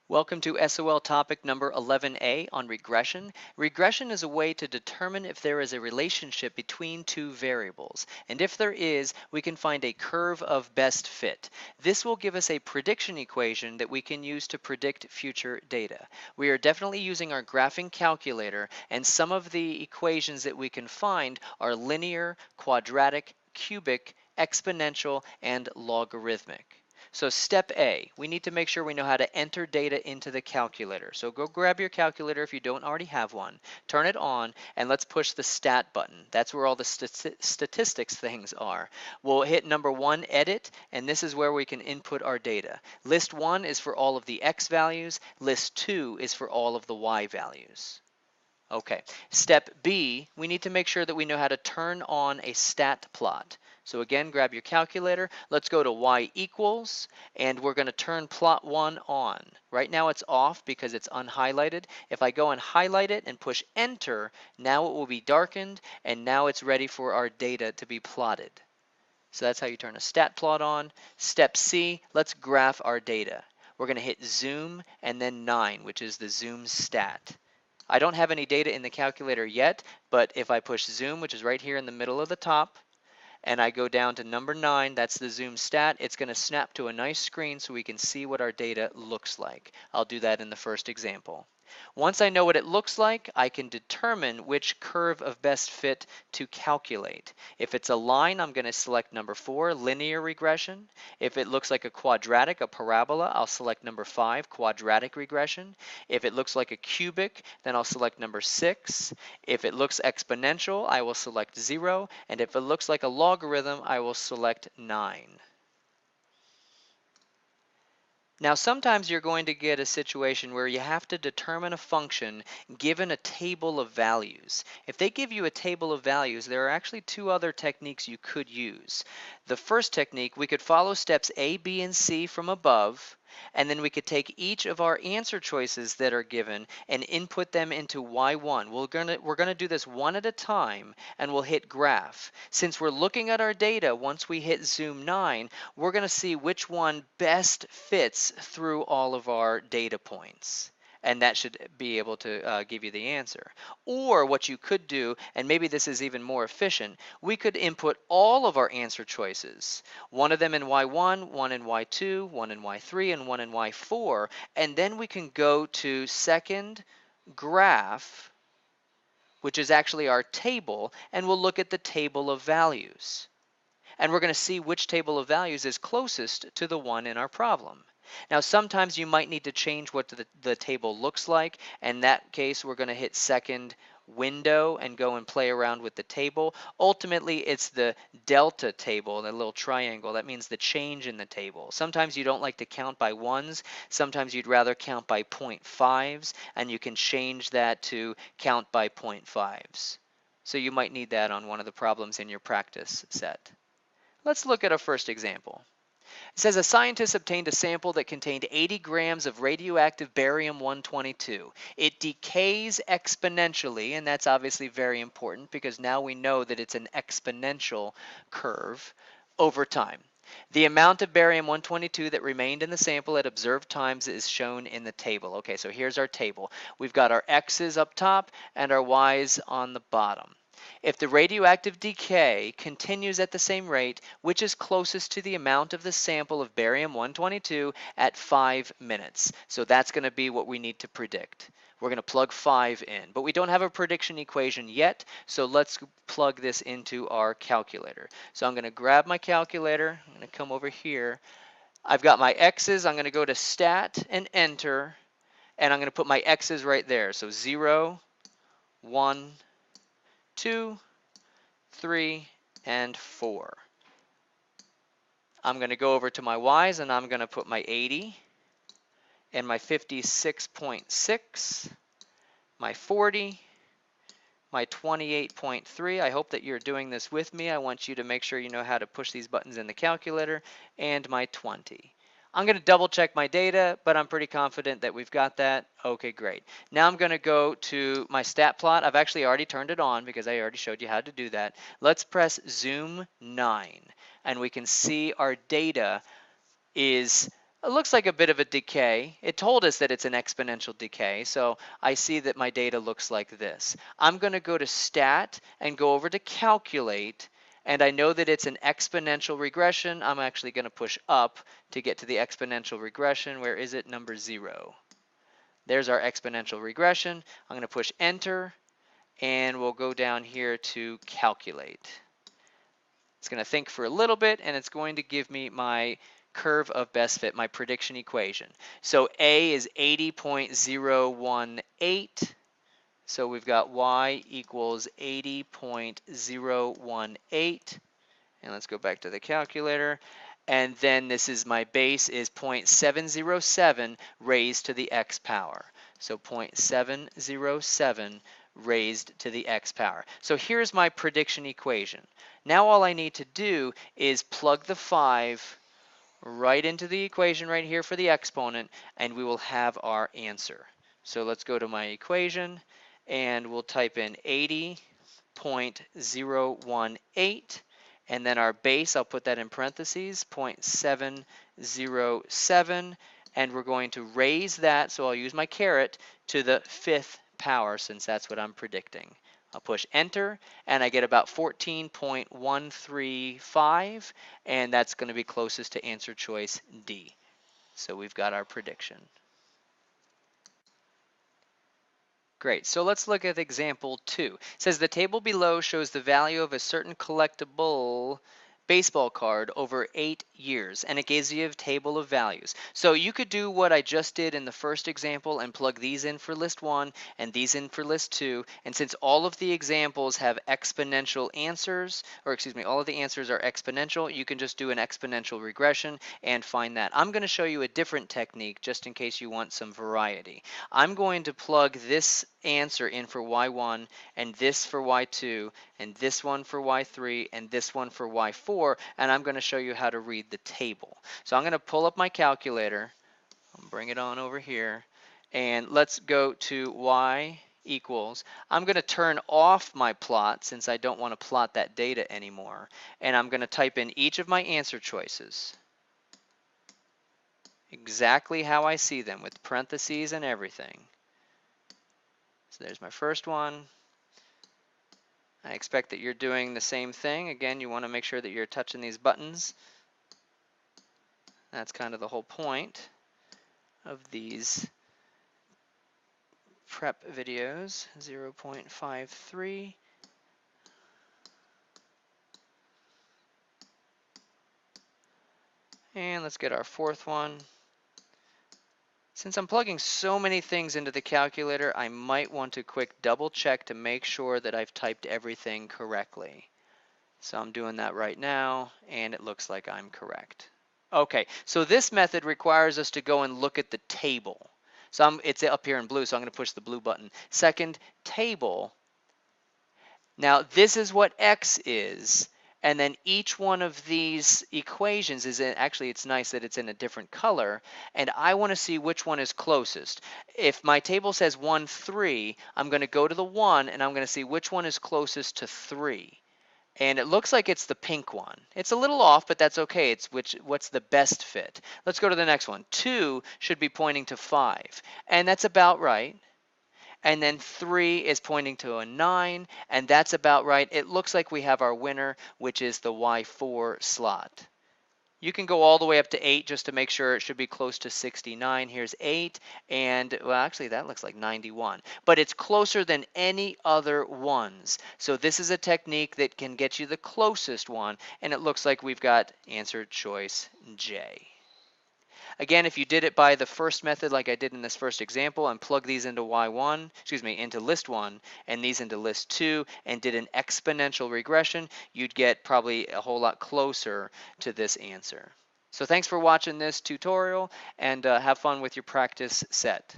Welcome to SOL topic number 11A on regression. Regression is a way to determine if there is a relationship between two variables, and if there is, we can find a curve of best fit. This will give us a prediction equation that we can use to predict future data. We are definitely using our graphing calculator, and some of the equations that we can find are linear, quadratic, cubic, exponential, and logarithmic. So step A, we need to make sure we know how to enter data into the calculator. So go grab your calculator if you don't already have one, turn it on, and let's push the stat button. That's where all the statistics things are. We'll hit number 1, edit, and this is where we can input our data. List 1 is for all of the X values, list 2 is for all of the Y values. Okay, step B, we need to make sure that we know how to turn on a stat plot. So again, grab your calculator. Let's go to y equals, and we're going to turn plot 1 on. Right now it's off because it's unhighlighted. If I go and highlight it and push enter, now it will be darkened, and now it's ready for our data to be plotted. So that's how you turn a stat plot on. Step C, let's graph our data. We're going to hit zoom and then 9, which is the zoom stat. I don't have any data in the calculator yet, but if I push zoom, which is right here in the middle of the top, and I go down to number 9, that's the zoom stat, it's going to snap to a nice screen so we can see what our data looks like. I'll do that in the first example. Once I know what it looks like, I can determine which curve of best fit to calculate. If it's a line, I'm going to select number 4, linear regression. If it looks like a quadratic, a parabola, I'll select number 5, quadratic regression. If it looks like a cubic, then I'll select number 6. If it looks exponential, I will select 0. And if it looks like a logarithm, I will select 9. Now sometimes you're going to get a situation where you have to determine a function given a table of values. If they give you a table of values, there are actually 2 other techniques you could use. The first technique, we could follow steps A, B, and C from above, and then we could take each of our answer choices that are given and input them into Y1. We're gonna do this one at a time, and we'll hit graph. Since we're looking at our data, once we hit zoom 9, we're gonna see which one best fits through all of our data points. And that should be able to give you the answer. Or what you could do, and maybe this is even more efficient, we could input all of our answer choices. One of them in Y1, one in Y2, one in Y3, and one in Y4. And then we can go to second graph, which is actually our table, and we'll look at the table of values. And we're going to see which table of values is closest to the one in our problem. Now sometimes you might need to change what the table looks like. In that case, we're going to hit second window and go and play around with the table. Ultimately, it's the delta table, the little triangle. That means the change in the table. Sometimes you don't like to count by ones. Sometimes you'd rather count by 0.5s, and you can change that to count by 0.5s. So you might need that on one of the problems in your practice set. Let's look at a first example. It says a scientist obtained a sample that contained 80 grams of radioactive barium-122. It decays exponentially, and that's obviously very important because now we know that it's an exponential curve over time. The amount of barium-122 that remained in the sample at observed times is shown in the table. Okay, so here's our table. We've got our X's up top and our Y's on the bottom. If the radioactive decay continues at the same rate, which is closest to the amount of the sample of barium-122 at 5 minutes? So that's going to be what we need to predict. We're going to plug 5 in, but we don't have a prediction equation yet, so let's plug this into our calculator. So I'm going to grab my calculator, I'm going to come over here. I've got my X's, I'm going to go to stat and enter, and I'm going to put my X's right there. So 0, 1, 2, 3, and 4. I'm going to go over to my Y's and I'm going to put my 80 and my 56.6, my 40, my 28.3. I hope that you're doing this with me. I want you to make sure you know how to push these buttons in the calculator, and my 20. I'm going to double check my data, but I'm pretty confident that we've got that. Okay, great. Now I'm going to go to my stat plot. I've actually already turned it on because I already showed you how to do that. Let's press zoom 9, and we can see our data is It looks like a bit of a decay. It told us that it's an exponential decay, so I see that my data looks like this. I'm going to go to Stat and go over to Calculate, and I know that it's an exponential regression. I'm actually going to push up to get to the exponential regression. Where is it? Number 0. There's our exponential regression. I'm going to push Enter, and we'll go down here to Calculate. It's going to think for a little bit, and it's going to give me my curve of best fit, my prediction equation. So A is 80.018. So we've got Y equals 80.018. And let's go back to the calculator. And then this is my base is 0.707 raised to the x power. So 0.707 raised to the x power. So here's my prediction equation. Now all I need to do is plug the 5 right into the equation right here for the exponent, and we will have our answer. So let's go to my equation, and we'll type in 80.018, and then our base, I'll put that in parentheses, 0.707, and we're going to raise that, so I'll use my caret, to the 5th power, since that's what I'm predicting. I'll push enter, and I get about 14.135, and that's going to be closest to answer choice D. So we've got our prediction. Great, so let's look at example 2. It says the table below shows the value of a certain collectible baseball card over 8 years, and it gives you a table of values. So you could do what I just did in the first example and plug these in for list 1 and these in for list 2, and since all of the examples have exponential answers, or excuse me, all of the answers are exponential, you can just do an exponential regression and find that. I'm going to show you a different technique just in case you want some variety. I'm going to plug this answer in for y1 and this for y2 and this one for y3 and this one for y4, and I'm going to show you how to read the table. So I'm going to pull up my calculator, I'll bring it on over here, and let's go to y equals. I'm going to turn off my plot since I don't want to plot that data anymore, and I'm going to type in each of my answer choices exactly how I see them with parentheses and everything. So there's my first one. I expect that you're doing the same thing. Again, you want to make sure that you're touching these buttons. That's kind of the whole point of these prep videos. 0.53. And let's get our fourth one. Since I'm plugging so many things into the calculator, I might want to quick double check to make sure that I've typed everything correctly. So I'm doing that right now, and it looks like I'm correct. Okay, so this method requires us to go and look at the table. So it's up here in blue, so I'm going to push the blue button. Second, table. Now this is what x is, and then each one of these equations is in, actually it's nice that it's in a different color, and I want to see which one is closest. If my table says 1, 3, I'm going to go to the 1 and I'm going to see which one is closest to 3. And it looks like it's the pink one. It's a little off, but that's okay. It's what's the best fit. Let's go to the next one. 2 should be pointing to 5, and that's about right. And then 3 is pointing to a 9, and that's about right. It looks like we have our winner, which is the Y4 slot. You can go all the way up to 8 just to make sure it should be close to 69. Here's 8, and well, actually that looks like 91. But it's closer than any other ones. So this is a technique that can get you the closest one, and it looks like we've got answer choice J. Again, if you did it by the first method like I did in this first example and plug these into into list 1 and these into list 2 and did an exponential regression, you'd get probably a whole lot closer to this answer. So thanks for watching this tutorial, and have fun with your practice set.